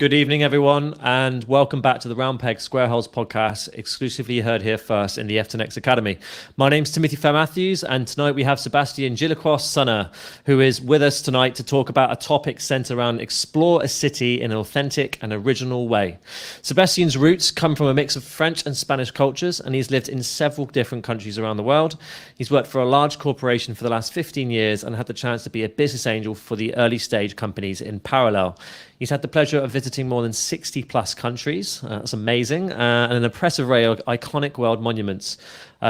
Good evening, everyone, and welcome back to the Round Peg Square Holes podcast, exclusively heard here first in the FTEN X Academy. My name's Timothy Fair-Matthews, and tonight we have Sébastien Géliquot-Serna, who is with us tonight to talk about a topic centered around explore a city in an authentic and original way. Sébastien's roots come from a mix of French and Spanish cultures, and he's lived in several different countries around the world. He's worked for a large corporation for the last 15 years and had the chance to be a business angel for the early stage companies in parallel. He's had the pleasure of visiting more than 60 plus countries. That's amazing. And an impressive array of iconic world monuments.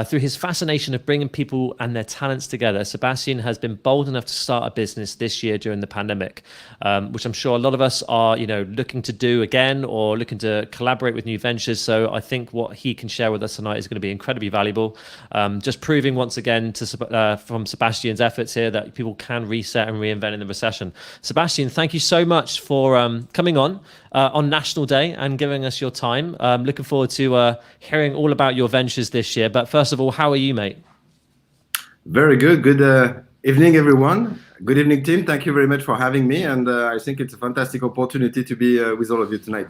Through his fascination of bringing people and their talents together, Sébastien has been bold enough to start a business this year during the pandemic, which I'm sure a lot of us are, looking to do again or looking to collaborate with new ventures. So I think what he can share with us tonight is going to be incredibly valuable. Just proving once again from Sébastien's efforts here that people can reset and reinvent in the recession. Sébastien, thank you so much for coming on National Day and giving us your time. Looking forward to hearing all about your ventures this year. But first of all, how are you, mate? Very good. Good evening, everyone. Good evening, Tim. Thank you very much for having me. And I think it's a fantastic opportunity to be with all of you tonight.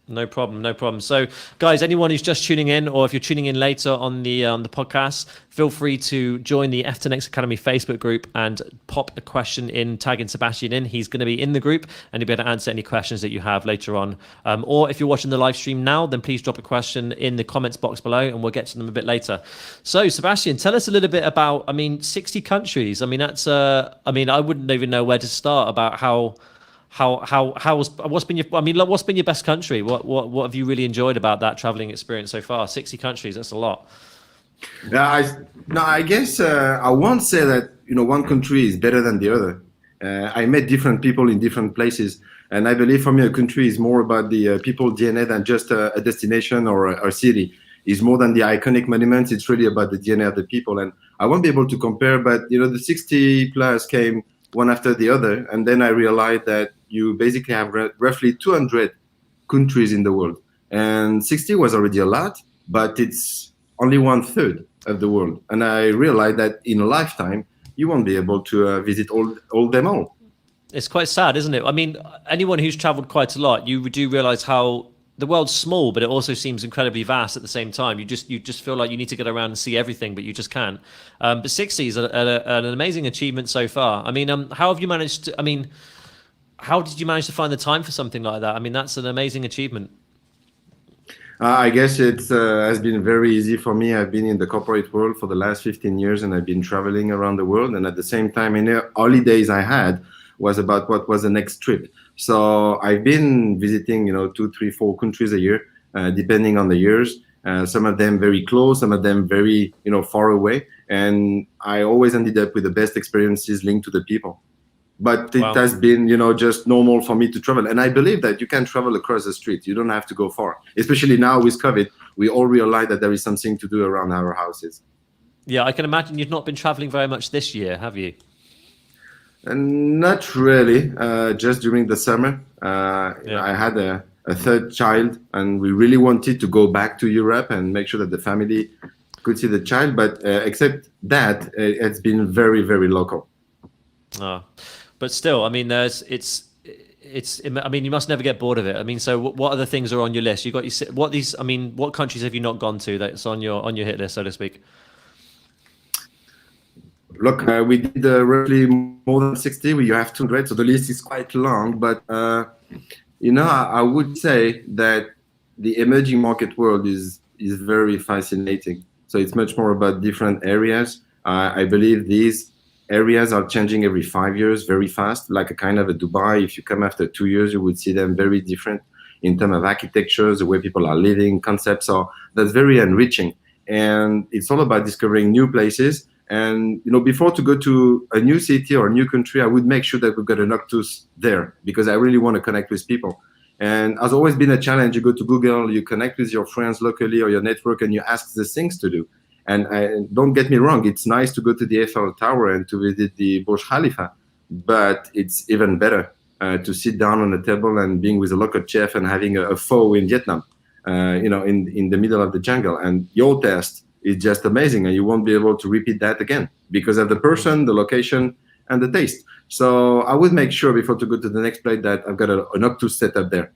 No problem. So, guys, anyone who's just tuning in, or if you're tuning in later on the podcast, feel free to join the FTEN X Academy Facebook group and pop a question in, tagging Sébastien in. He's going to be in the group, and he'll be able to answer any questions that you have later on. Or if you're watching the live stream now, then please drop a question in the comments box below, and we'll get to them a bit later. So, Sébastien, tell us a little bit about. 60 countries. That's. I wouldn't even know where to start about what's been your best country? What have you really enjoyed about that traveling experience so far? 60 countries, that's a lot. I guess I won't say that one country is better than the other. I met different people in different places, and I believe for me a country is more about the people DNA than just a destination or a city. It's more than the iconic monuments. It's really about the DNA of the people, and I won't be able to compare. But the 60 plus came one after the other, and then I realized that you basically have roughly 200 countries in the world, and 60 was already a lot, but it's only 1/3 of the world. And I realized that in a lifetime, you won't be able to visit them all. It's quite sad, isn't it? Anyone who's traveled quite a lot, you do realize how the world's small, but it also seems incredibly vast at the same time. You just feel like you need to get around and see everything, but you just can't. But 60 is an amazing achievement so far. How have you managed to? How did you manage to find the time for something like that? That's an amazing achievement. I guess it has been very easy for me. I've been in the corporate world for the last 15 years, and I've been traveling around the world. And at the same time, in the holidays I had was about what was the next trip. So I've been visiting, 2, 3, 4 countries a year, depending on the years. Some of them very close, some of them very, far away. And I always ended up with the best experiences linked to the people. But it has been, just normal for me to travel. And I believe that you can travel across the street. You don't have to go far. Especially now with COVID, we all realize that there is something to do around our houses. Yeah, I can imagine you've not been traveling very much this year, have you? Not really, just during the summer. I had a third child, and we really wanted to go back to Europe and make sure that the family could see the child. But except that, it's been very, very local. But still, you must never get bored of it. So what other things are on your list? What countries have you not gone to that's on your hit list, so to speak? Look, we did roughly more than 60. You have 200, so the list is quite long. But I would say that the emerging market world is very fascinating. So it's much more about different areas. I believe these areas are changing every 5 years very fast, like a kind of a Dubai. If you come after 2 years, you would see them very different in terms of architectures, the way people are living, concepts. So that's very enriching. And it's all about discovering new places. And, before to go to a new city or a new country, I would make sure that we've got an Octoos there, because I really want to connect with people. And has always been a challenge. You go to Google, you connect with your friends locally or your network, and you ask the things to do. And don't get me wrong, it's nice to go to the Eiffel Tower and to visit the Burj Khalifa, but it's even better to sit down on a table and being with a local chef and having a pho in Vietnam, in the middle of the jungle. And your taste is just amazing, and you won't be able to repeat that again because of the person, the location, and the taste. So I would make sure before to go to the next place that I've got an Octoos set up there.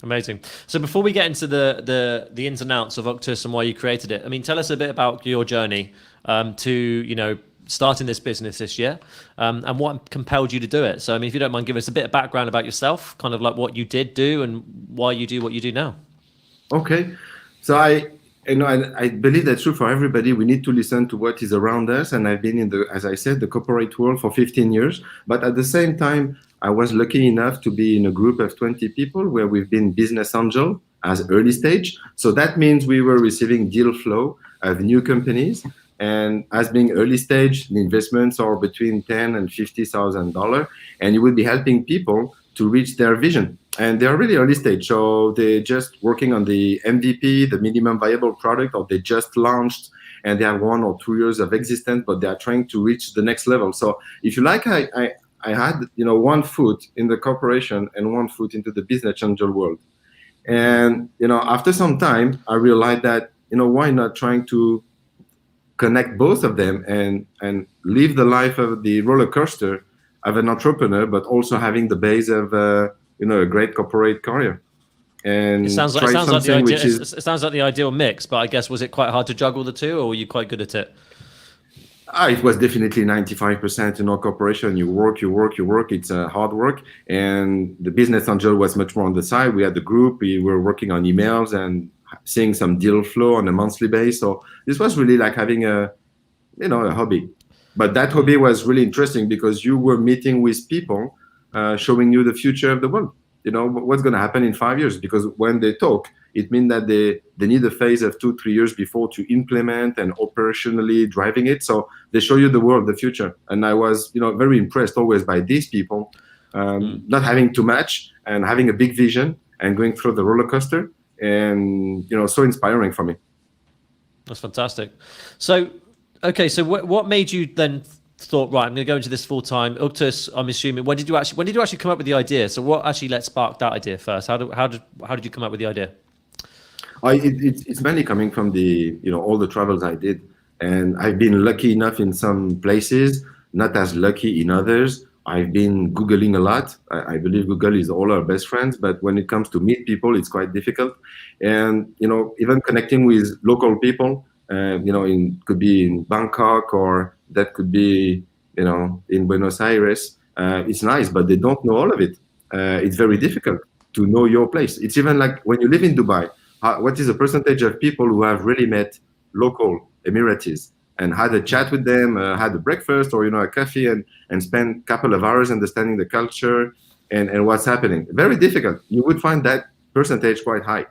Amazing. So before we get into the ins and outs of Octoos and why you created it, I mean, tell us a bit about your journey to, you know, starting this business this year, and what compelled you to do it. So, I mean, if you don't mind, give us a bit of background about yourself, kind of like what you did do and why you do what you do now. Okay, so I believe that's true for everybody. We need to listen to what is around us, and I've been in the, as I said, the corporate world for 15 years. But at the same time, I was lucky enough to be in a group of 20 people where we've been business angel as early stage. So that means we were receiving deal flow of new companies. And as being early stage, the investments are between $10,000 and $50,000, and you would be helping people to reach their vision. And they're really early stage, so they're just working on the MVP, the minimum viable product, or they just launched and they have 1 or 2 years of existence, but they are trying to reach the next level. So if you like, I had, you know, 1 foot in the corporation and 1 foot into the business angel world. And, you know, after some time, I realized that, you know, why not trying to connect both of them and live the life of the roller coaster of an entrepreneur, but also having the base of, you know, a great corporate career. And It sounds like it sounds like the ideal mix, but I guess, was it quite hard to juggle the two, or were you quite good at it? It was definitely 95% in our corporation. You work. It's hard work. And the business angel was much more on the side. We had the group. We were working on emails and seeing some deal flow on a monthly basis. So this was really like having a hobby. But that hobby was really interesting because you were meeting with people, showing you the future of the world. You know, what's going to happen in 5 years? Because when they talk, it means that they need a phase of 2-3 years before to implement and operationally driving it. So they show you the world, the future. And I was, you know, very impressed always by these people, not having too much and having a big vision and going through the roller coaster. And, you know, so inspiring for me. That's fantastic. So, okay, so what made you then thought, right, I'm going to go into this full time? Octoos, I'm assuming. When did you actually come up with the idea? So, what actually sparked that idea first? How did you come up with the idea? It's mainly coming from the, you know, all the travels I did, and I've been lucky enough in some places, not as lucky in others. I've been Googling a lot. I believe Google is all our best friends, but when it comes to meet people, it's quite difficult. And, you know, even connecting with local people, you know, could be in Bangkok or that could be, you know, in Buenos Aires. It's nice, but they don't know all of it. It's very difficult to know your place. It's even like when you live in Dubai, what is the percentage of people who have really met local Emiratis and had a chat with them, had a breakfast or, you know, a coffee and spent a couple of hours understanding the culture and what's happening? Very difficult. You would find that percentage quite high.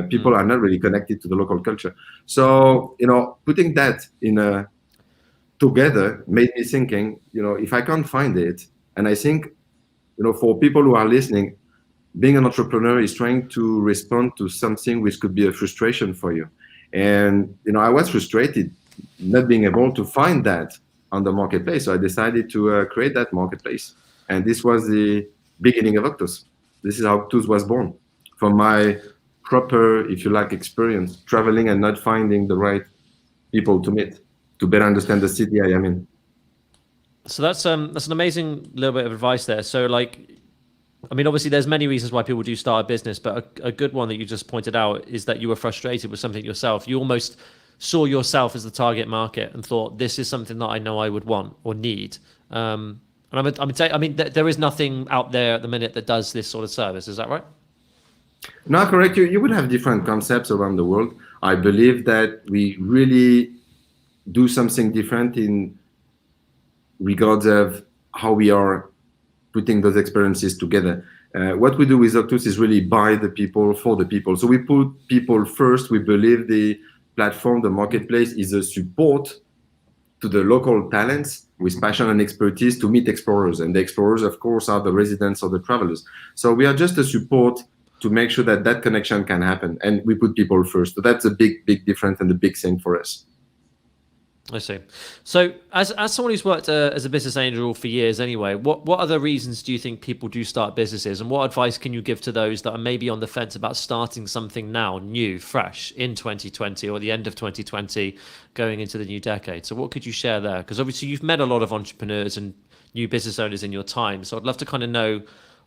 People are not really connected to the local culture. So, you know, putting that together made me thinking, you know, if I can't find it, and I think, you know, for people who are listening, being an entrepreneur is trying to respond to something which could be a frustration for you. And, you know, I was frustrated not being able to find that on the marketplace. So I decided to create that marketplace. And this was the beginning of Octoos. This is how Octoos was born, from my proper, if you like, experience, traveling and not finding the right people to meet, to better understand the city I am in. So that's an amazing little bit of advice there. So, like, I mean, obviously there's many reasons why people do start a business, but a good one that you just pointed out is that you were frustrated with something yourself. You almost saw yourself as the target market and thought, this is something that I know I would want or need. And I mean, there is nothing out there at the minute that does this sort of service. Is that right? No, correct. You would have different concepts around the world. I believe that we really do something different in regards of how we are putting those experiences together. What we do with Octoos is really by the people, for the people. So we put people first. We believe the platform, the marketplace, is a support to the local talents with passion and expertise to meet explorers. And the explorers, of course, are the residents or the travelers. So we are just a support to make sure that that connection can happen. And we put people first. So that's a big, big difference and the big thing for us. I see. So as someone who's worked as a business angel for years anyway, what other reasons do you think people do start businesses, and what advice can you give to those that are maybe on the fence about starting something now, new, fresh, in 2020 or the end of 2020, going into the new decade? So what could you share there? Because obviously you've met a lot of entrepreneurs and new business owners in your time. So I'd love to kind of know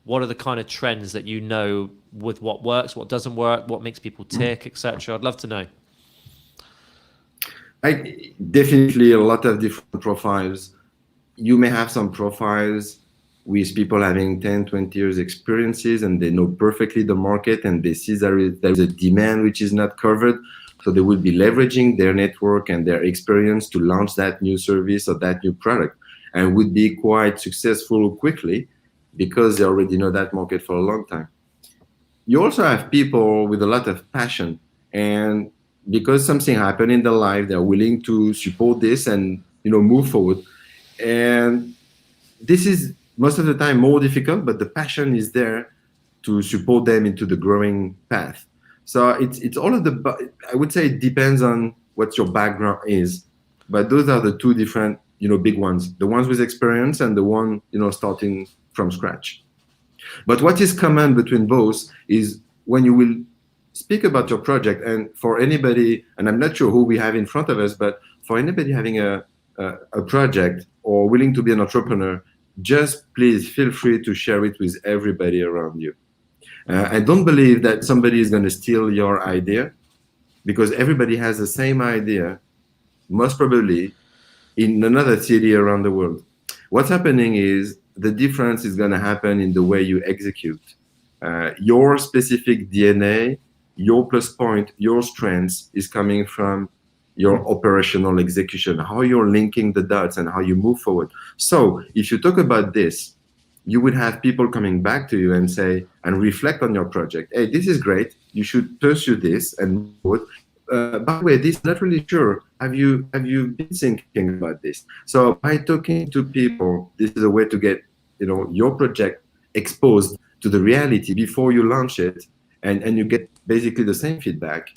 what are the kind of trends that you know with what works, what doesn't work, what makes people tick, etc.? I'd love to know. Definitely a lot of different profiles. You may have some profiles with people having 10, 20 years experiences, and they know perfectly the market, and they see there is a demand which is not covered. So they will be leveraging their network and their experience to launch that new service or that new product, and would be quite successful quickly because they already know that market for a long time. You also have people with a lot of passion, and because something happened in their life, they're willing to support this and move forward. And this is most of the time more difficult, but the passion is there to support them into the growing path. So it's all of the, I would say it depends on what your background is, but those are the two different big ones, the ones with experience and the one starting from scratch. But what is common between both is when you will speak about your project, and for anybody, and I'm not sure who we have in front of us, but for anybody having a project or willing to be an entrepreneur, just please feel free to share it with everybody around you. I don't believe that somebody is going to steal your idea, because everybody has the same idea, most probably in another city around the world. What's happening is the difference is going to happen in the way you execute. Your specific DNA, your plus point, your strengths is coming from your operational execution, how you're linking the dots and how you move forward. So if you talk about this, you would have people coming back to you and say, and reflect on your project. Hey, this is great. You should pursue this and move forward. By the way, this is not really sure. Have you been thinking about this? So by talking to people, this is a way to get your project exposed to the reality before you launch it, and you get basically the same feedback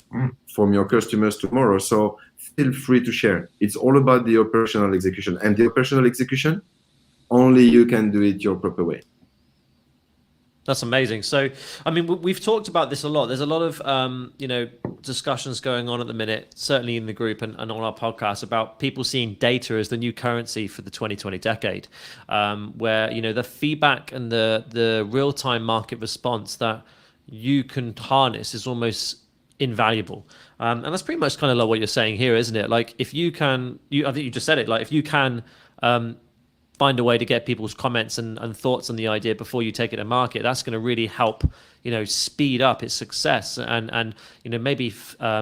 from your customers tomorrow. So feel free to share. It's all about the operational execution, and the operational execution, only you can do it your proper way. That's amazing. So, I mean, we've talked about this a lot. There's a lot of, discussions going on at the minute, certainly in the group and on our podcast, about people seeing data as the new currency for the 2020 decade, where, the feedback and the real-time market response that you can harness is almost invaluable. And that's pretty much kind of like what you're saying here, isn't it? Like, if you can, I think you just said it, like if you can, find a way to get people's comments and thoughts on the idea before you take it to market, that's going to really help, speed up its success and maybe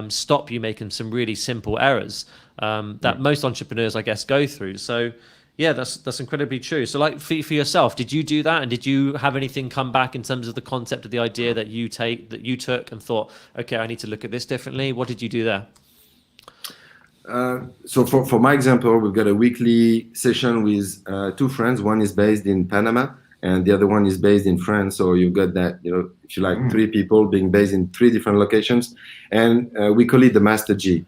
stop you making some really simple errors that most entrepreneurs, I guess, go through. So yeah, that's incredibly true. So like for yourself, did you do that? And did you have anything come back in terms of the concept of the idea that you took and thought, okay, I need to look at this differently? What did you do there? So for my example, we've got a weekly session with two friends. One is based in Panama and the other one is based in France. So you've got that, if you like, three people being based in three different locations. And we call it the Master G.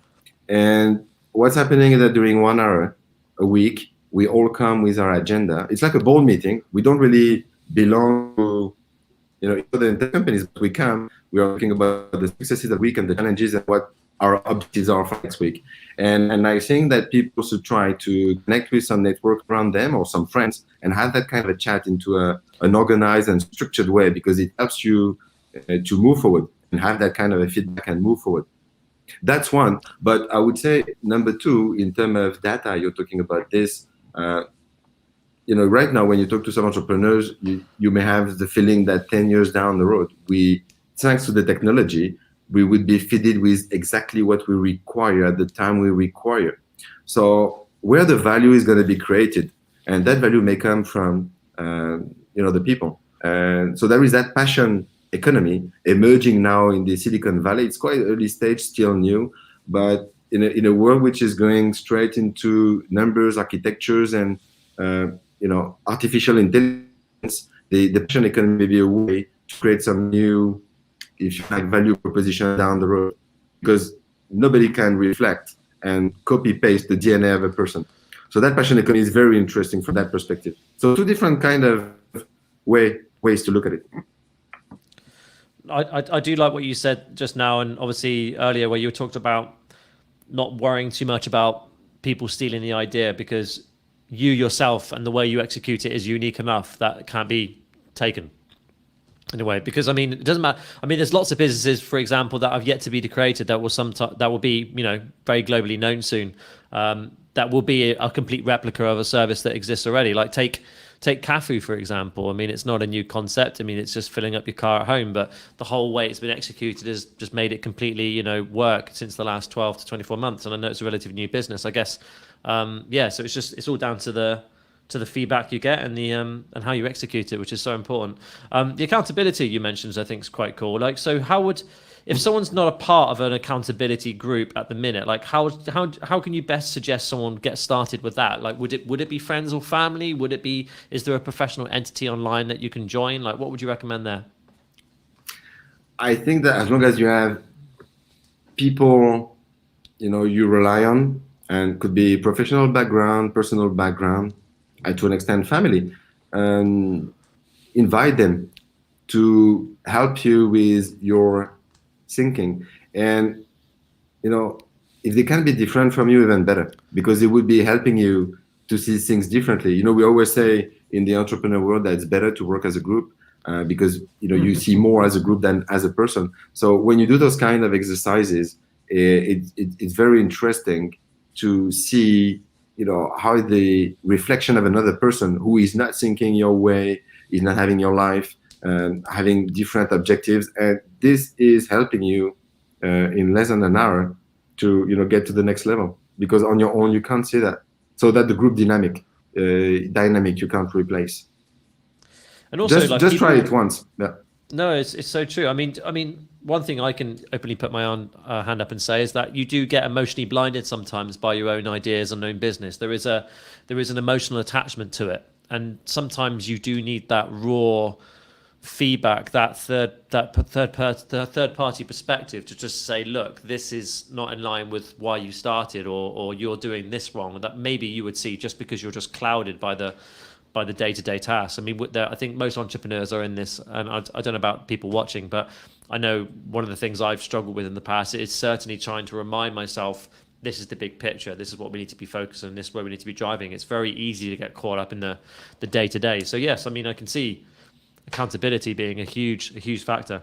And what's happening is that during 1 hour a week, we all come with our agenda. It's like a board meeting. We don't really belong to, the companies, but we come, we are talking about the successes of the week and the challenges and what our objectives are for next week. And I think that people should try to connect with some network around them or some friends and have that kind of a chat into an organized and structured way, because it helps you to move forward and have that kind of a feedback and move forward. That's one. But I would say number two, in terms of data, you're talking about this, right now when you talk to some entrepreneurs, you may have the feeling that 10 years down the road, thanks to the technology, we would be fitted with exactly what we require at the time we require. So where the value is going to be created, and that value may come from, the people. And so there is that passion economy emerging now in the Silicon Valley. It's quite early stage, still new, but in a world which is going straight into numbers, architectures, and artificial intelligence, the passion economy may be a way to create some new, if you like, value proposition down the road, because nobody can reflect and copy paste the DNA of a person. So that passion economy is very interesting from that perspective. So two different kind of ways to look at it. I do like what you said just now, and obviously earlier where you talked about not worrying too much about people stealing the idea, because you yourself and the way you execute it is unique enough that it can't be taken. in a way, because I mean, it doesn't matter. I mean, there's lots of businesses, for example, that have yet to be created that will that will be, you know, very globally known soon. That will be a complete replica of a service that exists already. Like take Cafu, for example. I mean, it's not a new concept. I mean, it's just filling up your car at home, but the whole way it's been executed has just made it completely, you know, work since the last 12 to 24 months. And I know it's a relatively new business, I guess. Yeah, so it's all down to the feedback you get and the and how you execute it, which is so important. The accountability you mentioned, I think, is quite cool. Like, so how would, if someone's not a part of an accountability group at the minute, like how can you best suggest someone get started with that? Like, would it be friends or family? Would it be, is there a professional entity online that you can join? Like, what would you recommend there? I think that as long as you have people, you know, you rely on, and could be professional background, personal background, and to an extent family, invite them to help you with your thinking. And, you know, if they can be different from you, even better, because it would be helping you to see things differently. You know, we always say in the entrepreneur world that it's better to work as a group, because, you know, you see more as a group than as a person. So when you do those kind of exercises, it's very interesting to see, you know, how the reflection of another person who is not thinking your way, is not having your life, having different objectives, and this is helping you in less than an hour to, you know, get to the next level, because on your own you can't see that. So that the group dynamic you can't replace. And also, just try it once. Yeah. No, it's so true. I mean, one thing I can openly put my own hand up and say is that you do get emotionally blinded sometimes by your own ideas and own business. There is an emotional attachment to it, and sometimes you do need that raw feedback, that third party perspective to just say, look, this is not in line with why you started, or you're doing this wrong, that maybe you would see just because you're just clouded by the day-to-day tasks. I mean, I think most entrepreneurs are in this, and I don't know about people watching, but I know one of the things I've struggled with in the past is certainly trying to remind myself, this is the big picture, this is what we need to be focused on, this is where we need to be driving. It's very easy to get caught up in the day-to-day. So yes, I mean, I can see accountability being a huge factor.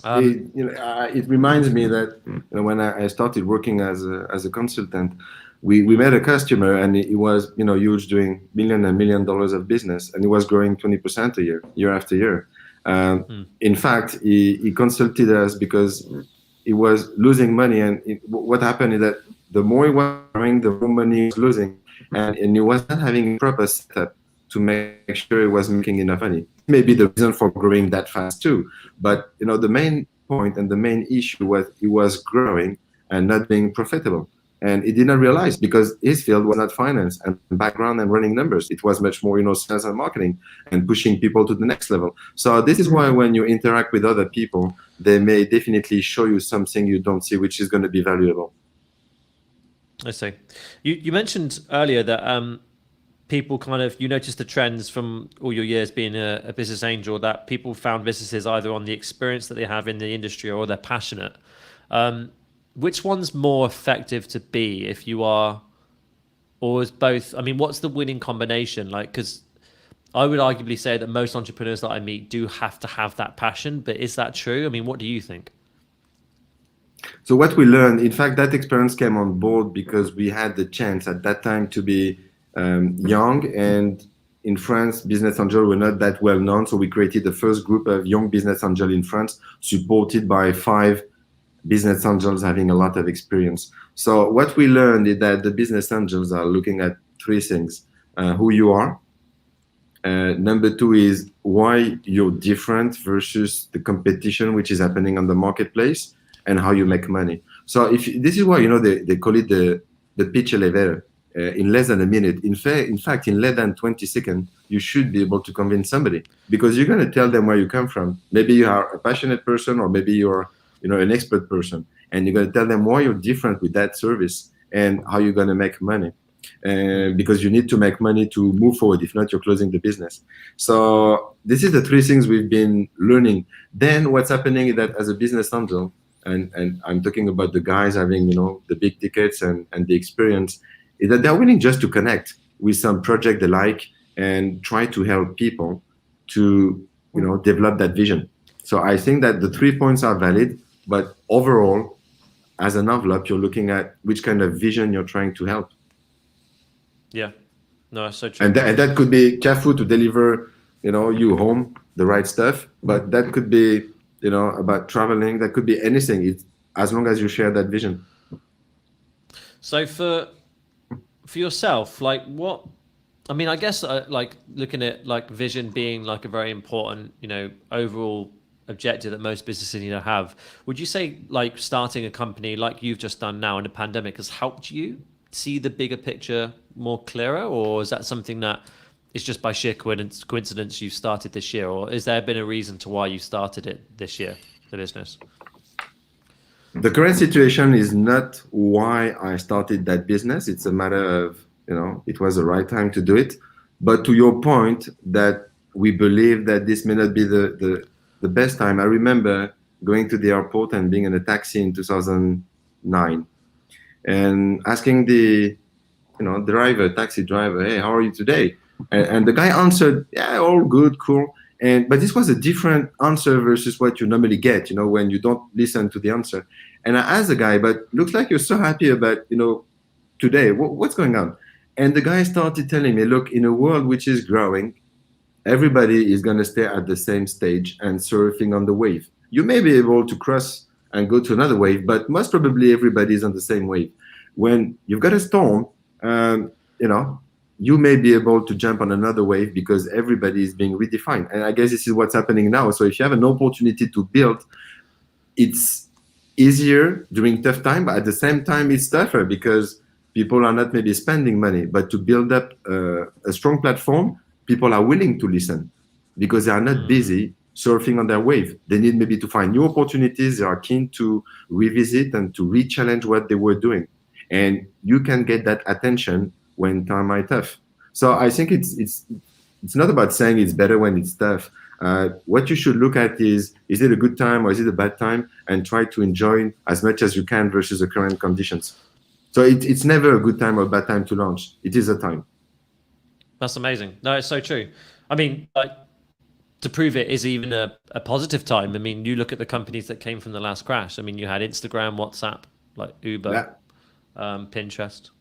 It reminds me that, you know, when I started working as a consultant, we met a customer, and he was, you know, huge, doing $1 million of business, and he was growing 20% a year after year. In fact, he consulted us because he was losing money, and what happened is that the more he was growing, the more money he was losing, and he was not having a proper setup to make sure he was making enough money. Maybe the reason for growing that fast too, but, you know, the main point and the main issue was he was growing and not being profitable. And he did not realize, because his field was not finance and background and running numbers. It was much more, you know, sales and marketing and pushing people to the next level. So this is why when you interact with other people, they may definitely show you something you don't see, which is going to be valuable. I see. You mentioned earlier that people kind of, you noticed the trends from all your years being a business angel, that people found businesses either on the experience that they have in the industry or they're passionate. Which one's more effective to be if you are, or is both? I mean, what's the winning combination? Like, because I would arguably say that most entrepreneurs that I meet do have to have that passion, but is that true? I mean, what do you think? So what we learned, in fact, that experience came on board because we had the chance at that time to be young, and in France, business angels were not that well known. So we created the first group of young business angels in France, supported by 5 business angels having a lot of experience. So what we learned is that the business angels are looking at 3 things: who you are. Number 2 is why you're different versus the competition which is happening on the marketplace, and how you make money. So this is why, you know, they call it the pitch elevator. In less than a minute, in fact, in less than 20 seconds, you should be able to convince somebody, because you're going to tell them where you come from. Maybe you are a passionate person, or maybe you're, you know, an expert person, and you're going to tell them why you're different with that service and how you're going to make money. Because you need to make money to move forward. If not, you're closing the business. So this is the 3 things we've been learning. Then what's happening is that as a business angel, and I'm talking about the guys having, you know, the big tickets and the experience, is that they're willing just to connect with some project they like and try to help people to develop that vision. So I think that the 3 points are valid, but overall, as an envelope, you're looking at which kind of vision you're trying to help. Yeah, no, that's so true. And that could be careful to deliver, you home the right stuff, but that could be, about traveling. That could be anything. It's as long as you share that vision. So for yourself, like what? I mean, I guess like looking at like vision being like a very important, overall objective that most businesses need to have. Would you say like starting a company like you've just done now in the pandemic has helped you see the bigger picture more clearer, or is that something that is just by sheer coincidence you started this year, or is there been a reason to why you started it this year, the business? The current situation is not why I started that business. It's a matter of, it was the right time to do it. But to your point that we believe that this may not be the best time. I remember going to the airport and being in a taxi in 2009 and asking the taxi driver, hey, how are you today? And the guy answered, yeah, all good, cool. But this was a different answer versus what you normally get, when you don't listen to the answer. And I asked the guy, but looks like you're so happy about, today, what's going on? And the guy started telling me, look, in a world which is growing, everybody is going to stay at the same stage and surfing on the wave. You may be able to cross and go to another wave, but most probably everybody is on the same wave. When you've got a storm, you may be able to jump on another wave because everybody is being redefined. And I guess this is what's happening now. So if you have an opportunity to build, it's easier during tough time, but at the same time, it's tougher because people are not maybe spending money. But to build up a strong platform, people are willing to listen because they are not busy surfing on their wave. They need maybe to find new opportunities. They are keen to revisit and to re-challenge what they were doing. And you can get that attention when times are tough. So I think it's not about saying it's better when it's tough. What you should look at is it a good time or is it a bad time, and try to enjoy as much as you can versus the current conditions. So it's never a good time or a bad time to launch. It is a time. That's amazing. No, it's so true. I mean, like, to prove it is even a positive time. I mean, you look at the companies that came from the last crash. I mean, you had Instagram, WhatsApp, like Uber, Pinterest.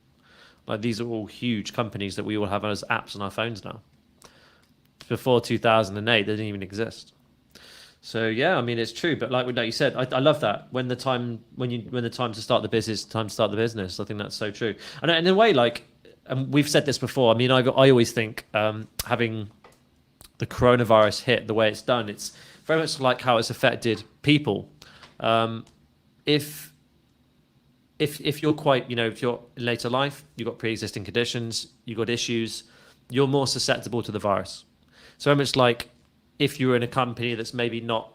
Like, these are all huge companies that we all have as apps on our phones now. Before 2008, they didn't even exist. So yeah, I mean, it's true. But like you said, I love that when the time to start the business, time to start the business. I think that's so true. And in a way, like, and we've said this before. I mean, I always think having the coronavirus hit the way it's done, it's very much like how it's affected people. If you're quite, if you're in later life, you've got pre-existing conditions, you've got issues, you're more susceptible to the virus. So very much like if you're in a company that's maybe not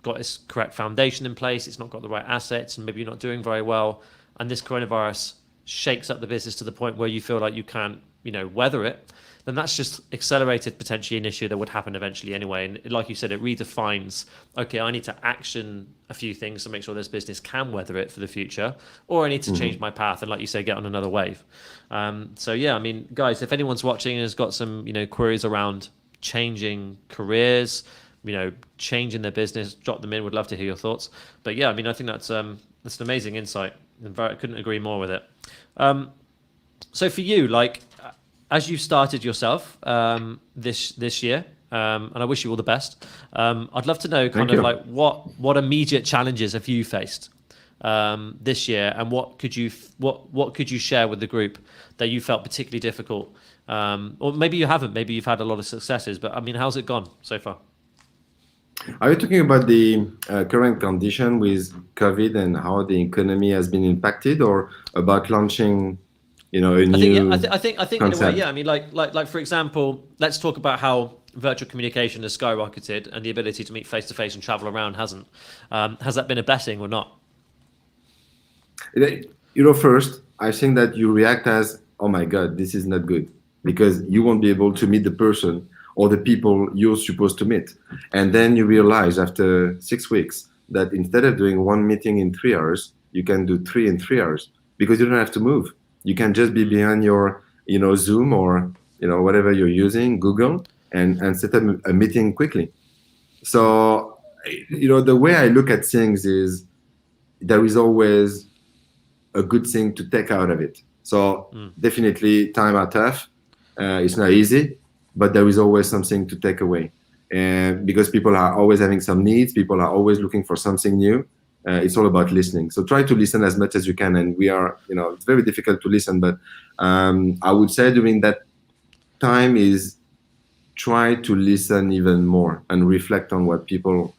got its correct foundation in place, it's not got the right assets, and maybe you're not doing very well, and this coronavirus shakes up the business to the point where you feel like you can't, weather it, then that's just accelerated potentially an issue that would happen eventually anyway. And like you said, it redefines, okay, I need to action a few things to make sure this business can weather it for the future, or I need to change my path and, like you say, get on another wave. So yeah, I mean, guys, if anyone's watching and has got some, queries around changing careers, changing their business, drop them in. Would love to hear your thoughts. But yeah, I mean, I think that's an amazing insight, and I couldn't agree more with it. So for you, like, as you started yourself this year, and I wish you all the best. I'd love to know like what immediate challenges have you faced this year, and what could you share with the group that you felt particularly difficult, or maybe you haven't, maybe you've had a lot of successes, but I mean, how's it gone so far? Are you talking about the current condition with COVID and how the economy has been impacted, or about launching, a new I think concept? In a way, yeah. I mean, like for example, let's talk about how virtual communication has skyrocketed and the ability to meet face to face and travel around hasn't. Has that been a blessing or not? First, I think that you react as, oh my God, this is not good, because you won't be able to meet the person or the people you're supposed to meet. And then you realize after 6 weeks that instead of doing one meeting in 3 hours, you can do 3 in 3 hours, because you don't have to move. You can just be behind your, Zoom or, whatever you're using, Google, and set up a meeting quickly. So, the way I look at things is there is always a good thing to take out of it. So definitely times are tough. It's not easy, but there is always something to take away. And because people are always having some needs, people are always looking for something new. It's all about listening. So try to listen as much as you can. And we are, it's very difficult to listen, but I would say during that time is try to listen even more and reflect on what people,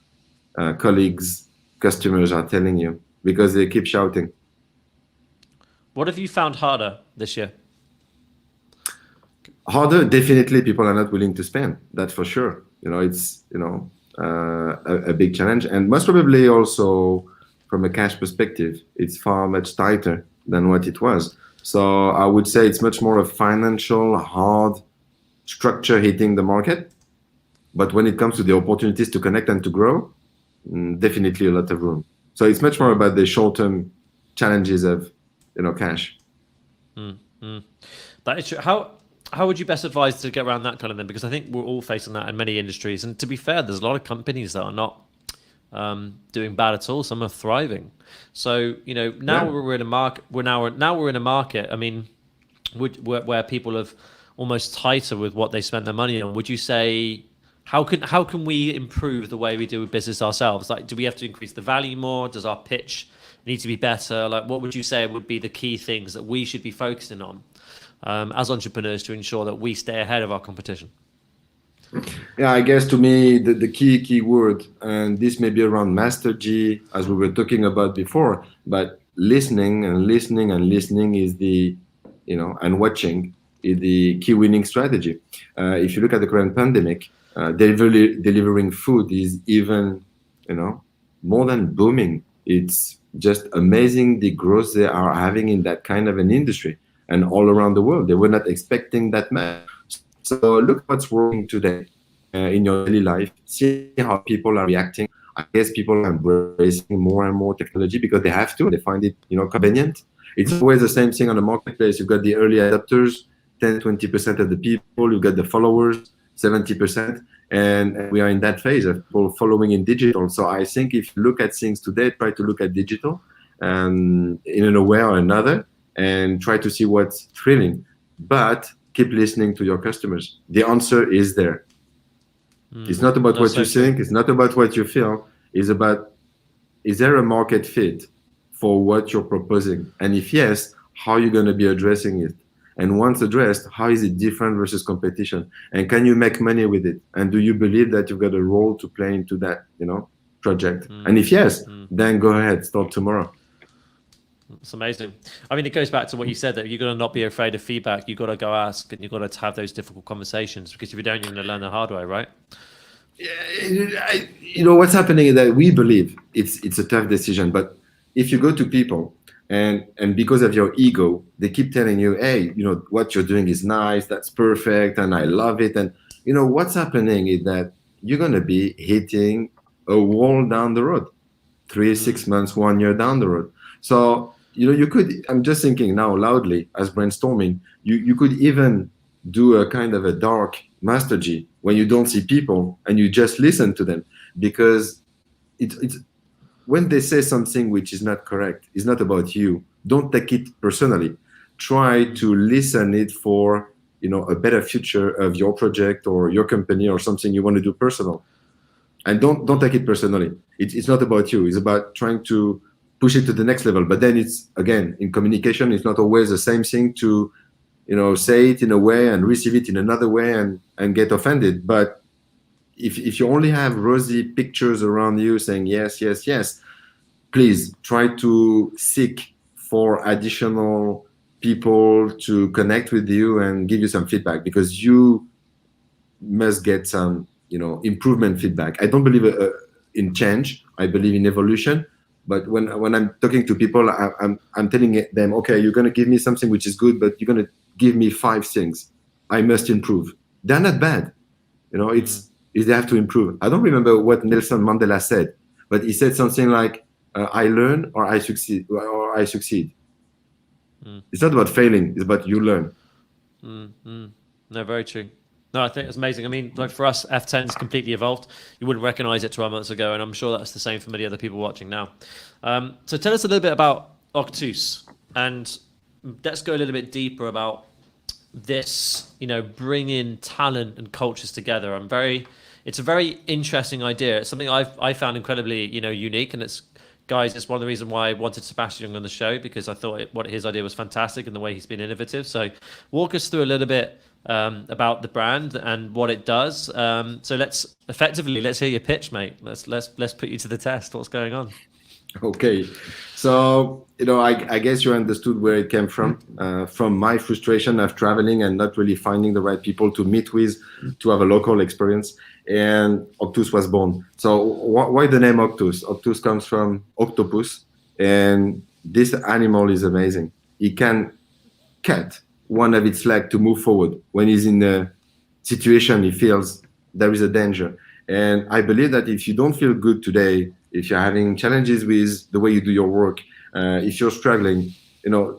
colleagues, customers are telling you, because they keep shouting. What have you found harder this year? Harder, definitely people are not willing to spend. That's for sure. It's, a big challenge. And most probably also from a cash perspective, it's far much tighter than what it was. So I would say it's much more a financial, hard structure hitting the market. But when it comes to the opportunities to connect and to grow, definitely a lot of room. So it's much more about the short-term challenges of, cash. That is true. How would you best advise to get around that kind of thing? Because I think we're all facing that in many industries. And to be fair, there's a lot of companies that are not doing bad at all. Some are thriving. So now we're in a market. We're in a market. I mean, where people have almost tighter with what they spend their money on. Would you say how can we improve the way we do business ourselves? Like, do we have to increase the value more? Does our pitch need to be better? Like, what would you say would be the key things that we should be focusing on as entrepreneurs to ensure that we stay ahead of our competition? Yeah, I guess to me the key word, and this may be around Master G, as we were talking about before, but listening is the, and watching is the key winning strategy. If you look at the current pandemic, delivering food is even, more than booming. It's just amazing the growth they are having in that kind of an industry, and all around the world. They were not expecting that much. So look what's working today in your daily life. See how people are reacting. I guess people are embracing more and more technology because they have to. They find it, convenient. It's always the same thing on the marketplace. You've got the early adopters, 10, 20% of the people. You've got the followers, 70%. And we are in that phase of people following in digital. So I think if you look at things today, try to look at digital in a way or another, and try to see what's thrilling. But keep listening to your customers. The answer is there. It's not about what you think. It's not about what you feel. It's about, is there a market fit for what you're proposing? And if yes, how are you going to be addressing it? And once addressed, how is it different versus competition? And can you make money with it? And do you believe that you've got a role to play into that, project? And if yes, then go ahead, start tomorrow. It's amazing. I mean, it goes back to what you said, that you've got to not be afraid of feedback. You've got to go ask, and you've got to have those difficult conversations, because if you don't, you're going to learn the hard way, right? What's happening is that we believe it's a tough decision, but if you go to people and because of your ego, they keep telling you, hey, what you're doing is nice, that's perfect, and I love it. And what's happening is that you're going to be hitting a wall down the road, 3, 6 months, 1 year down the road. So, you could, I'm just thinking now loudly as brainstorming, you could even do a kind of a dark Master G when you don't see people and you just listen to them, because it's when they say something which is not correct, it's not about you. Don't take it personally. Try to listen it for, a better future of your project or your company or something you want to do personal. And don't take it personally. It's not about you. It's about trying to push it to the next level. But then it's, again, in communication, it's not always the same thing to, say it in a way and receive it in another way and get offended. But if you only have rosy pictures around you saying yes, yes, yes, please try to seek for additional people to connect with you and give you some feedback, because you must get some, improvement feedback. I don't believe in change. I believe in evolution. But when I'm talking to people, I'm telling them, okay, you're going to give me something which is good, but you're going to give me 5 things I must improve. They're not bad. It's they have to improve. I don't remember what Nelson Mandela said, but he said something like, I learn or I succeed. It's not about failing. It's about you learn. No, very true. No, I think it's amazing. I mean, like for us, F10's completely evolved. You wouldn't recognize it 12 months ago, and I'm sure that's the same for many other people watching now. So tell us a little bit about Octoos, and let's go a little bit deeper about this, bringing talent and cultures together. It's a very interesting idea. It's something I found incredibly, unique, and it's one of the reasons why I wanted Sébastien on the show, because I thought what his idea was fantastic and the way he's been innovative. So walk us through a little bit about the brand and what it does. So let's hear your pitch, mate. Let's put you to the test. What's going on? Okay, so I guess you understood where it came from my frustration of traveling and not really finding the right people to meet with, to have a local experience, and Octoos was born. So why the name Octoos? Octoos comes from octopus, and this animal is amazing. It can cut one of its legs to move forward when he's in a situation he feels there is a danger. And I believe that if you don't feel good today, if you're having challenges with the way you do your work, if you're struggling,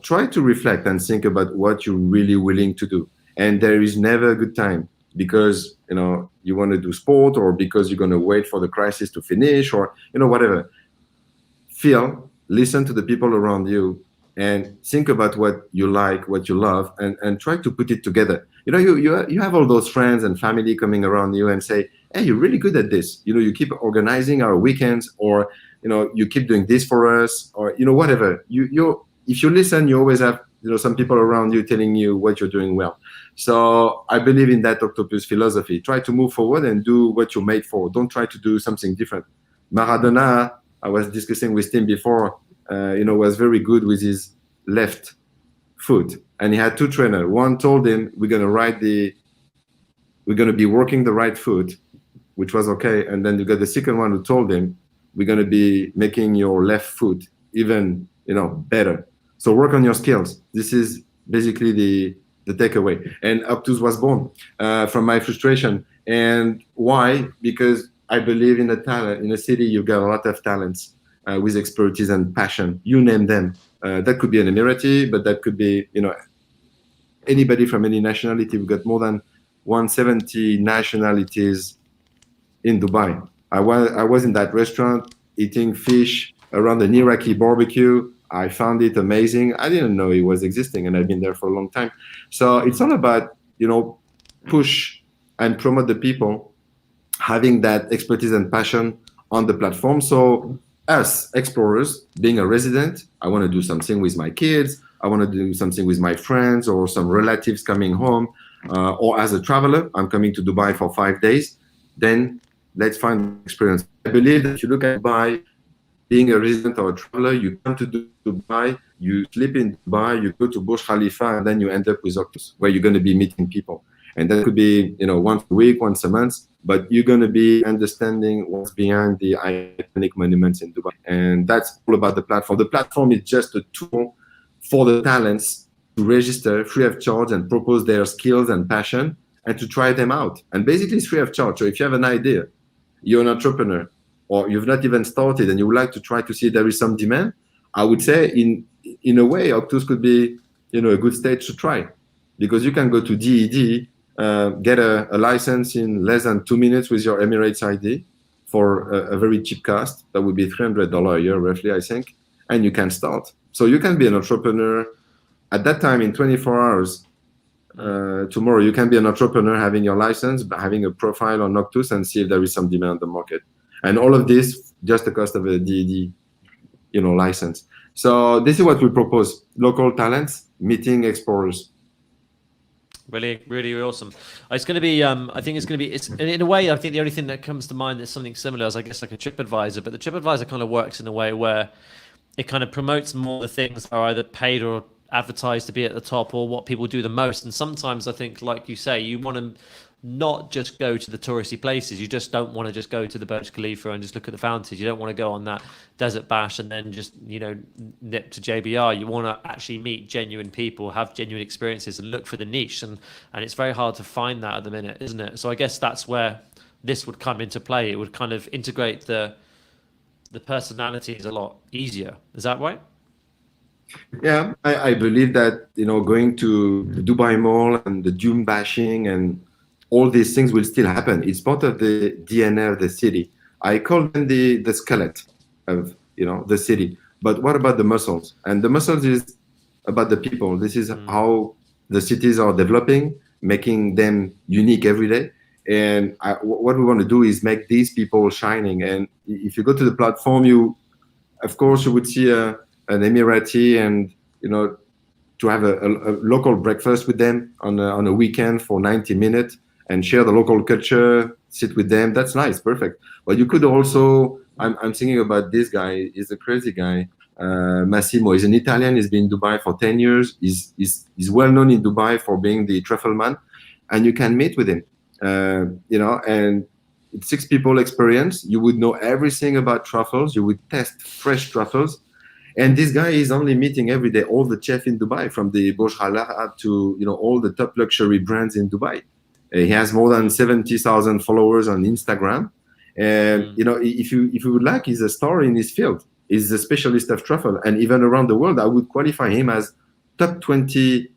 try to reflect and think about what you're really willing to do. And there is never a good time because, you want to do sport, or because you're going to wait for the crisis to finish, or, whatever. Listen to the people around you and think about what you like, what you love, and try to put it together. You have all those friends and family coming around you and say, hey, you're really good at this. You keep organizing our weekends, or, you keep doing this for us, or, whatever. If you listen, you always have, some people around you telling you what you're doing well. So I believe in that octopus philosophy. Try to move forward and do what you're made for. Don't try to do something different. Maradona, I was discussing with Tim before, was very good with his left foot. And he had two trainers. One told him, we're going to be working the right foot, which was okay. And then you got the second one who told him, we're going to be making your left foot even, better. So work on your skills. This is basically the takeaway. And Octoos was born from my frustration. And why? Because I believe in the talent. In a city, you've got a lot of talents with expertise and passion. You name them. That could be an Emirati, but that could be, anybody from any nationality. We've got more than 170 nationalities in Dubai. I was in that restaurant eating fish around an Iraqi barbecue. I found it amazing. I didn't know it was existing, and I've been there for a long time. So it's all about, push and promote the people having that expertise and passion on the platform. So us explorers, being a resident, I want to do something with my kids. I want to do something with my friends or some relatives coming home, or as a traveler, I'm coming to Dubai for 5 days. Then let's find experience. I believe that if you look at Dubai, being a resident or a traveler, you come to Dubai, you sleep in Dubai, you go to Burj Khalifa, and then you end up with Octoos, where you're going to be meeting people. And that could be, once a week, once a month, but you're going to be understanding what's behind the iconic monuments in Dubai. And that's all about the platform. The platform is just a tool for the talents to register free of charge and propose their skills and passion and to try them out. And basically it's free of charge. So if you have an idea, you're an entrepreneur, or you've not even started and you would like to try to see if there is some demand, I would say in a way, Octoos could be, a good stage to try, because you can go to DED, get a license in less than 2 minutes with your Emirates ID for a very cheap cost. That would be $300 a year, roughly, I think. And you can start. So you can be an entrepreneur at that time in 24 hours. Tomorrow, you can be an entrepreneur having your license, having a profile on Octoos, and see if there is some demand on the market. And all of this, just the cost of a DED, license. So this is what we propose: local talents meeting explorers. Really, really awesome. It's going to be, I think it's going to be, it's in a way, I think the only thing that comes to mind is something similar is, I guess, like a TripAdvisor, but the TripAdvisor kind of works in a way where it kind of promotes more the things that are either paid or advertised to be at the top, or what people do the most. And sometimes I think, like you say, you want to not just go to the touristy places. You just don't want to just go to the Burj Khalifa and just look at the fountains. You don't want to go on that desert bash and then just, nip to JBR. You want to actually meet genuine people, have genuine experiences, and look for the niche. And it's very hard to find that at the minute, isn't it? So I guess that's where this would come into play. It would kind of integrate the personalities a lot easier. Is that right? Yeah, I believe that, going to the Dubai Mall and the dune bashing and all these things will still happen. It's part of the DNA of the city. I call them the skeleton of the city. But what about the muscles? And the muscles is about the people. This is how the cities are developing, making them unique every day. And what we want to do is make these people shining. And if you go to the platform, of course, you would see an Emirati, and to have a local breakfast with them on a weekend for 90 minutes and share the local culture, sit with them. That's nice, perfect. But you could also, I'm thinking about this guy. He's a crazy guy. Massimo. He's an Italian. He's been in Dubai for 10 years. He's well known in Dubai for being the truffle man, and you can meet with him. And it's 6 people experience. You would know everything about truffles. You would test fresh truffles. And this guy is only meeting every day all the chefs in Dubai, from the Burj Khalifa to all the top luxury brands in Dubai. He has more than 70,000 followers on Instagram. And if you would like, he's a star in his field. He's a specialist of truffle, and even around the world, I would qualify him as top 20,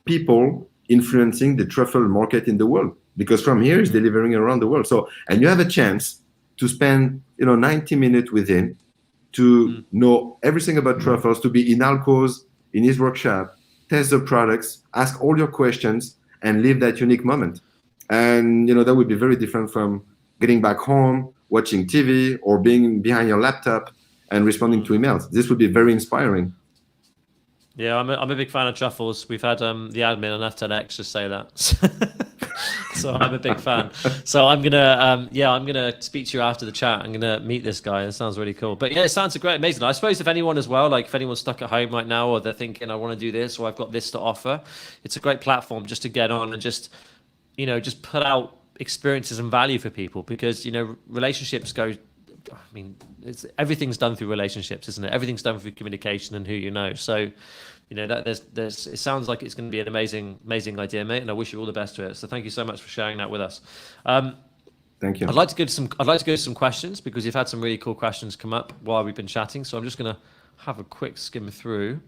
people influencing the truffle market in the world. Because from here, he's delivering around the world. So, and you have a chance to spend 90 minutes with him, to know everything about truffles, to be in Alco's, in his workshop, test the products, ask all your questions, and live that unique moment. And that would be very different from getting back home, watching TV, or being behind your laptop and responding to emails. This would be very inspiring. Yeah, I'm a big fan of truffles. We've had the admin on FTEN X just say that. So I'm a big fan. So I'm gonna speak to you after the chat. I'm gonna meet this guy. It sounds really cool. But yeah, it sounds great, amazing. I suppose if anyone as well, like if anyone's stuck at home right now, or they're thinking I want to do this, or I've got this to offer, it's a great platform just to get on and just put out experiences and value for people, because relationships go. I mean, everything's done through relationships, isn't it? Everything's done through communication and who you know. So, that there's it sounds like it's going to be an amazing idea, mate. And I wish you all the best to it. So thank you so much for sharing that with us. Thank you. I'd like to go to some questions, because you've had some really cool questions come up while we've been chatting. So I'm just going to have a quick skim through.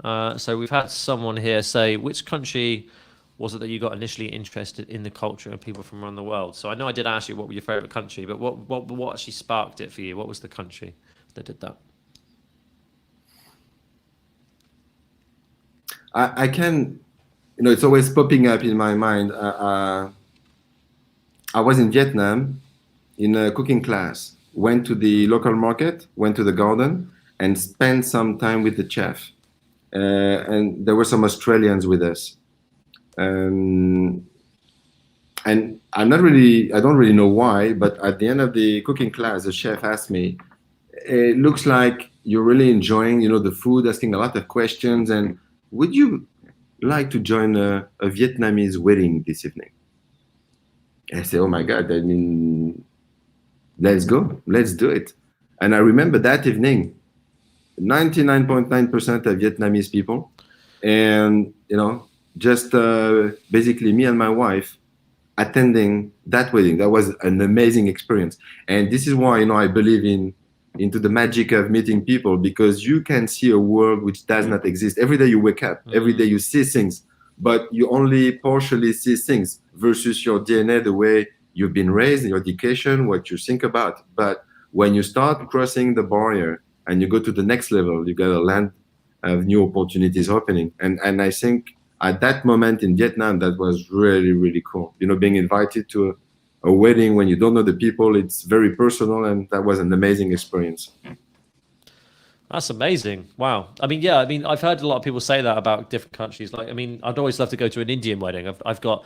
So we've had someone here say, which country was it that you got initially interested in the culture of people from around the world? So I know I did ask you what was your favorite country, but what actually sparked it for you? What was the country that did that? I can, it's always popping up in my mind. I was in Vietnam in a cooking class, went to the local market, went to the garden, and spent some time with the chef. And there were some Australians with us. And I don't really know why, but at the end of the cooking class, the chef asked me, it looks like you're really enjoying, the food, asking a lot of questions, and would you like to join a Vietnamese wedding this evening? And I said, oh my God, let's go, let's do it. And I remember that evening, 99.9% of Vietnamese people, and, just basically me and my wife attending that wedding. That was an amazing experience. And this is why, I believe into the magic of meeting people, because you can see a world which does not exist. Every day you wake up, every day you see things, but you only partially see things versus your DNA, the way you've been raised, your education, what you think about. But when you start crossing the barrier and you go to the next level, you got a land of new opportunities opening. And I think at that moment in Vietnam, that was really, really cool. Being invited to a wedding when you don't know the people, it's very personal, and that was an amazing experience. That's amazing. Wow. I've heard a lot of people say that about different countries. I'd always love to go to an Indian wedding. I've got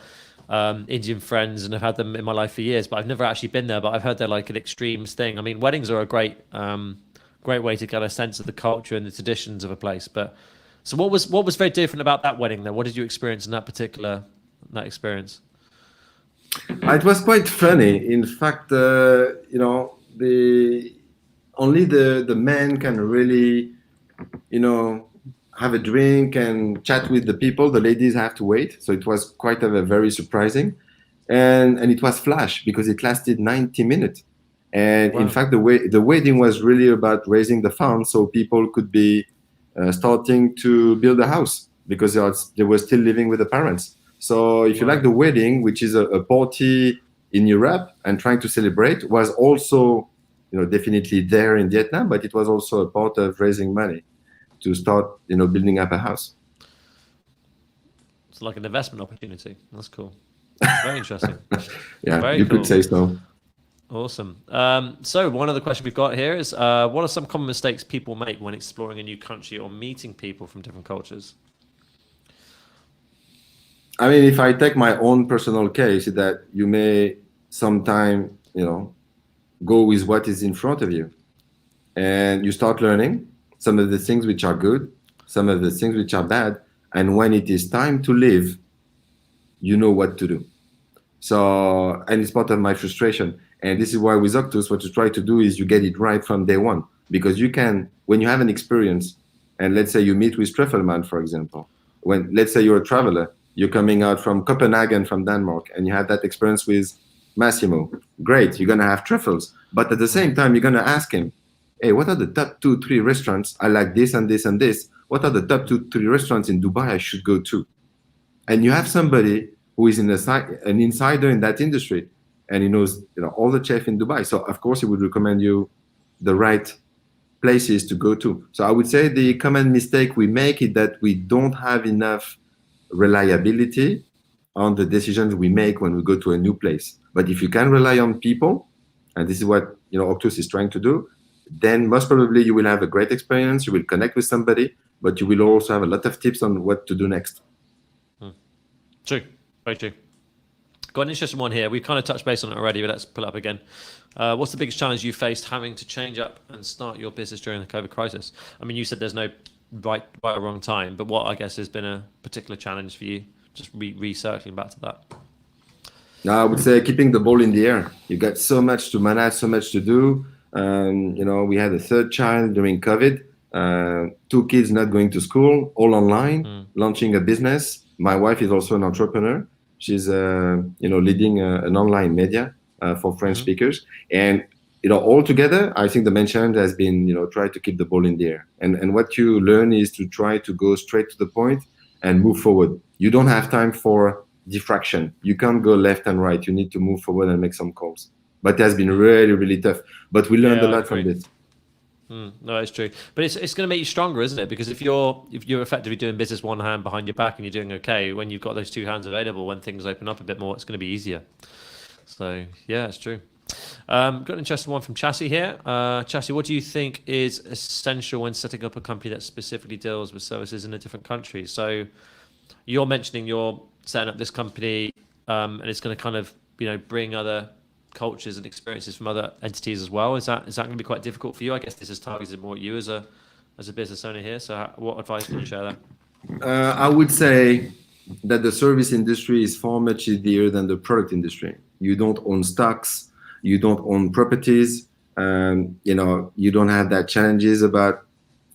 Indian friends, and I've had them in my life for years, but I've never actually been there. But I've heard they're like an extremes thing. Weddings are a great way to get a sense of the culture and the traditions of a place. But so what was very different about that wedding then? What did you experience in that experience? It was quite funny. In fact, only the men can really, have a drink and chat with the people. The ladies have to wait. So it was quite very surprising. And it was flash, because it lasted 90 minutes. And wow. In fact, the wedding was really about raising the funds so people could be starting to build a house, because they were still living with the parents. So if you like the wedding, which is a party in Europe and trying to celebrate, was also, definitely there in Vietnam, but it was also a part of raising money to start, building up a house. It's like an investment opportunity. That's cool. Very interesting. Yeah, Very you cool. could say so. Awesome. So one other question we've got here is, what are some common mistakes people make when exploring a new country or meeting people from different cultures? I mean, if I take my own personal case, that you may sometime, go with what is in front of you, and you start learning some of the things which are good, some of the things which are bad, and when it is time to leave, you know what to do. So, and it's part of my frustration. And this is why with Octoos, what you try to do is you get it right from day one, because you can, when you have an experience, and let's say you meet with Truffleman, for example, when let's say you're a traveler, you're coming out from Copenhagen, from Denmark, and you have that experience with Massimo. Great, you're gonna have truffles, but at the same time, you're gonna ask him, hey, what are the top 2-3 restaurants? I like this and this and this. What are the top 2-3 restaurants in Dubai I should go to? And you have somebody who is an insider in that industry, and he knows, all the chefs in Dubai. So of course, he would recommend you the right places to go to. So I would say the common mistake we make is that we don't have enough reliability on the decisions we make when we go to a new place. But if you can rely on people, and this is what Octoos is trying to do, then most probably you will have a great experience. You will connect with somebody, but you will also have a lot of tips on what to do next. True, very true. Got an interesting one here. We've kind of touched base on it already, but let's pull it up again. What's the biggest challenge you faced having to change up and start your business during the COVID crisis? I mean, you said there's no right or wrong time, but what I guess has been a particular challenge for you, just recircling back to that? I would say keeping the ball in the air. You got so much to manage, so much to do. We had a third child during COVID, 2 kids not going to school, all online, launching a business. My wife is also an entrepreneur. She's, leading an online media for French speakers. And, all together, I think the main challenge has been, try to keep the ball in the air. And what you learn is to try to go straight to the point and move forward. You don't have time for diffraction. You can't go left and right. You need to move forward and make some calls. But it has been really, really tough. But we learned a lot from this. No, it's true, but it's going to make you stronger, isn't it? Because if you're effectively doing business one hand behind your back and you're doing okay, when you've got those 2 hands available, when things open up a bit more, it's going to be easier. So yeah, it's true. Got an interesting one from Chassis here. Chassis, what do you think is essential when setting up a company that specifically deals with services in a different country? So you're mentioning you're setting up this company, and it's going to kind of bring other cultures and experiences from other entities as well. Is that going to be quite difficult for you? I guess this is targeted more at you as a business owner here. So what advice can you share there? I would say that the service industry is far much easier than the product industry. You don't own stocks, you don't own properties, you don't have that challenges about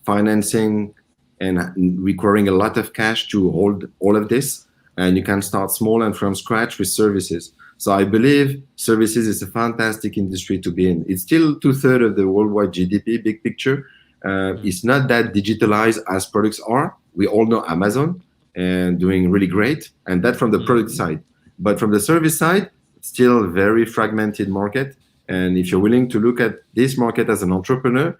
financing and requiring a lot of cash to hold all of this. And you can start small and from scratch with services. So I believe services is a fantastic industry to be in. It's still 2/3 of the worldwide GDP, big picture. It's not that digitalized as products are. We all know Amazon and doing really great, and that from the product side. But from the service side, it's still a very fragmented market. And if you're willing to look at this market as an entrepreneur,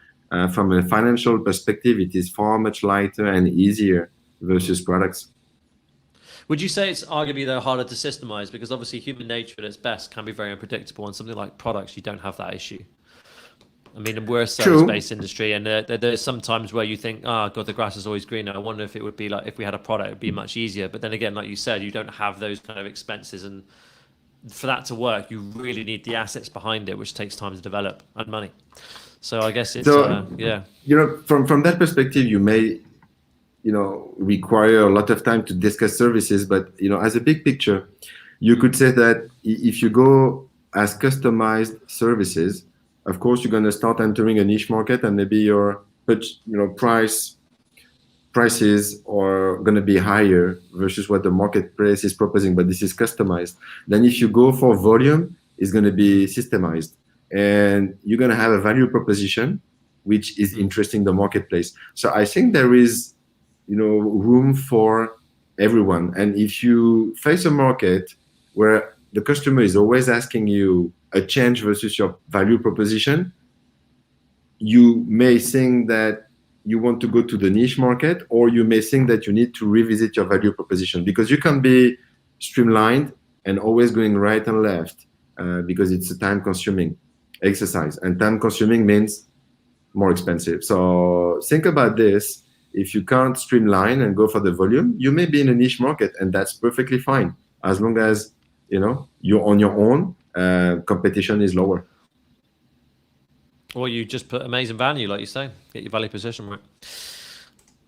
from a financial perspective, it is far much lighter and easier versus products. Would you say it's arguably though harder to systemize, because obviously human nature at its best can be very unpredictable, and something like products, you don't have that issue. I mean, we're a service-based industry, and there's some times where you think, oh God, the grass is always greener. I wonder if it would be like, if we had a product, it'd be much easier. But then again, like you said, you don't have those kind of expenses, and for that to work, you really need the assets behind it, which takes time to develop, and money. So I guess it's, from that perspective, you may require a lot of time to discuss services, but as a big picture, you could say that if you go as customized services, of course you're going to start entering a niche market, and maybe your prices are going to be higher versus what the marketplace is proposing, but this is customized. Then if you go for volume, it's going to be systemized, and you're going to have a value proposition which is interesting in the marketplace. So I think there is room for everyone. And if you face a market where the customer is always asking you a change versus your value proposition, you may think that you want to go to the niche market, or you may think that you need to revisit your value proposition, because you can be streamlined and always going right and left, because it's a time-consuming exercise, and time-consuming means more expensive. So think about this. If you can't streamline and go for the volume, you may be in a niche market, and that's perfectly fine, as long as you're on your own. Competition is lower. Or you just put amazing value, like you say, get your value position right.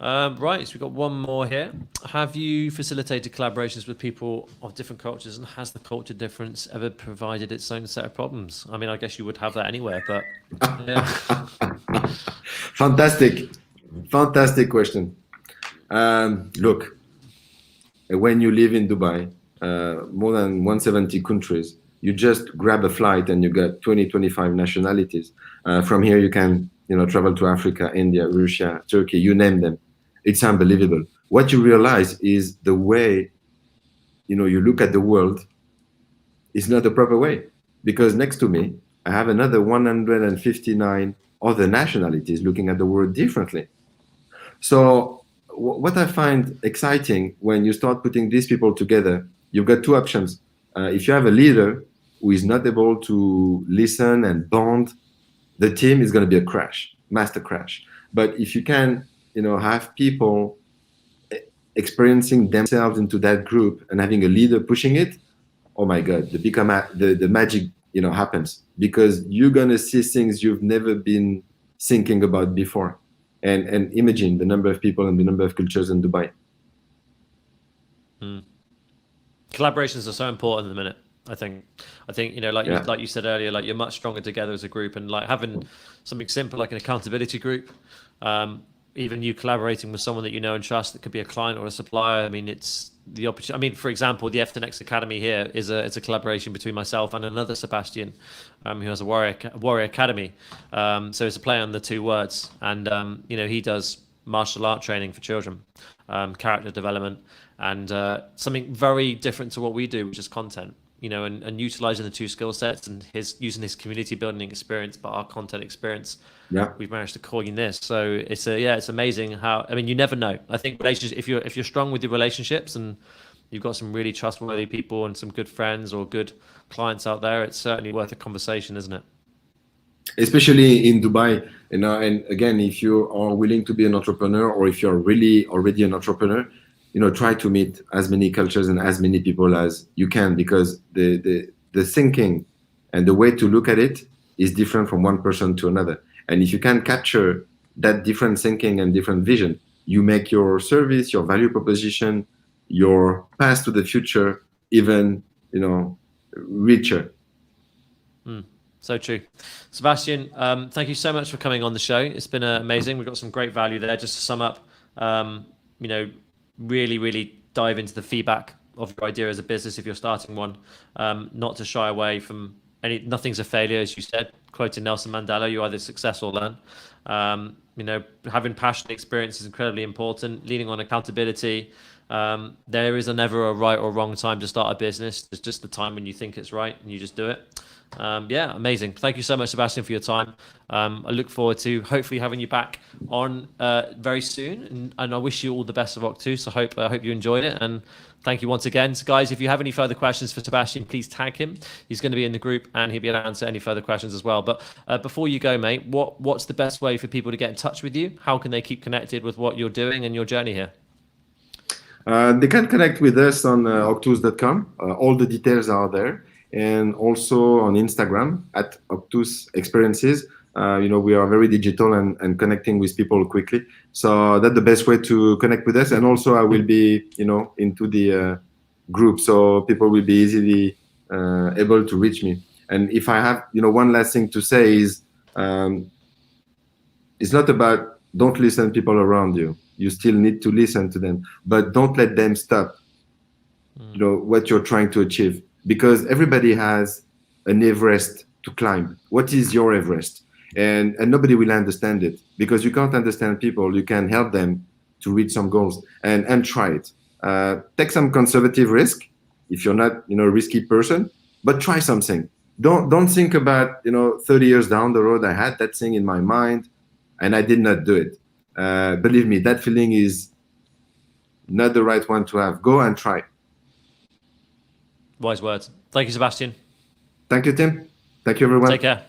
Right, so we've got one more here. Have you facilitated collaborations with people of different cultures, and has the culture difference ever provided its own set of problems? I mean, I guess you would have that anywhere, but yeah. Fantastic question. Look, when you live in Dubai, more than 170 countries, you just grab a flight and you got 20, 25 nationalities. From here, you can travel to Africa, India, Russia, Turkey, you name them. It's unbelievable. What you realize is the way you look at the world is not the proper way. Because next to me, I have another 159 other nationalities looking at the world differently. So what I find exciting when you start putting these people together, you've got two options. If you have a leader who is not able to listen and bond, the team is going to be a crash, master crash. But if you can, have people experiencing themselves into that group and having a leader pushing it, oh my God, the magic, happens, because you're going to see things you've never been thinking about before. And imagine the number of people and the number of cultures in Dubai. Collaborations are so important in the minute. I think like you said earlier, like you're much stronger together as a group, and like having something simple like an accountability group, even you collaborating with someone that you know and trust, that could be a client or a supplier. I mean, it's the opportunity. I mean, for example, the FTEN X Academy here it's a collaboration between myself and another Sebastien, who has a Warrior Academy. So it's a play on the two words, and he does martial art training for children, character development, and something very different to what we do, which is content. And utilizing the two skill sets, and using his community building experience, but our content experience. Yeah, we've managed to coin this. So it's amazing how, I mean, you never know. I think relationships, if you're strong with your relationships and you've got some really trustworthy people and some good friends or good clients out there, it's certainly worth a conversation, isn't it? Especially in Dubai, and again, if you are willing to be an entrepreneur, or if you're really already an entrepreneur, try to meet as many cultures and as many people as you can, because the thinking and the way to look at it is different from one person to another. And if you can capture that different thinking and different vision, you make your service, your value proposition, your path to the future even, richer. So true. Sebastien, thank you so much for coming on the show. It's been amazing. We've got some great value there. Just to sum up, really, really dive into the feedback of your idea as a business if you're starting one, not to shy away from nothing's a failure, as you said, quoting Nelson Mandela, you either success or learn. Having passion experience is incredibly important, leaning on accountability. There is never a right or wrong time to start a business. There's just the time when you think it's right and you just do it. Amazing. Thank you so much, Sebastien, for your time. I look forward to hopefully having you back on very soon, and I wish you all the best of Octoos. I hope you enjoyed it, and thank you once again. So guys, if you have any further questions for Sebastien, please tag him. He's going to be in the group and he'll be able to answer any further questions as well. But before you go, mate, what's the best way for people to get in touch with you? How can they keep connected with what you're doing and your journey here? They can connect with us on octoos.com. All the details are there. And also on Instagram at Octoos Experiences. We are very digital and connecting with people quickly. So that's the best way to connect with us. And also I will be, into the group, so people will be easily able to reach me. And if I have, one last thing to say is, it's not about don't listen to people around you. You still need to listen to them, but don't let them stop, what you're trying to achieve. Because everybody has an Everest to climb. What is your Everest? And nobody will understand it, because you can't understand people. You can help them to reach some goals, and try it. Take some conservative risk if you're not, a risky person, but try something. Don't think about, 30 years down the road, I had that thing in my mind and I did not do it. Believe me, that feeling is not the right one to have. Go and try. Wise words. Thank you, Sebastien. Thank you, Tim. Thank you, everyone. Take care.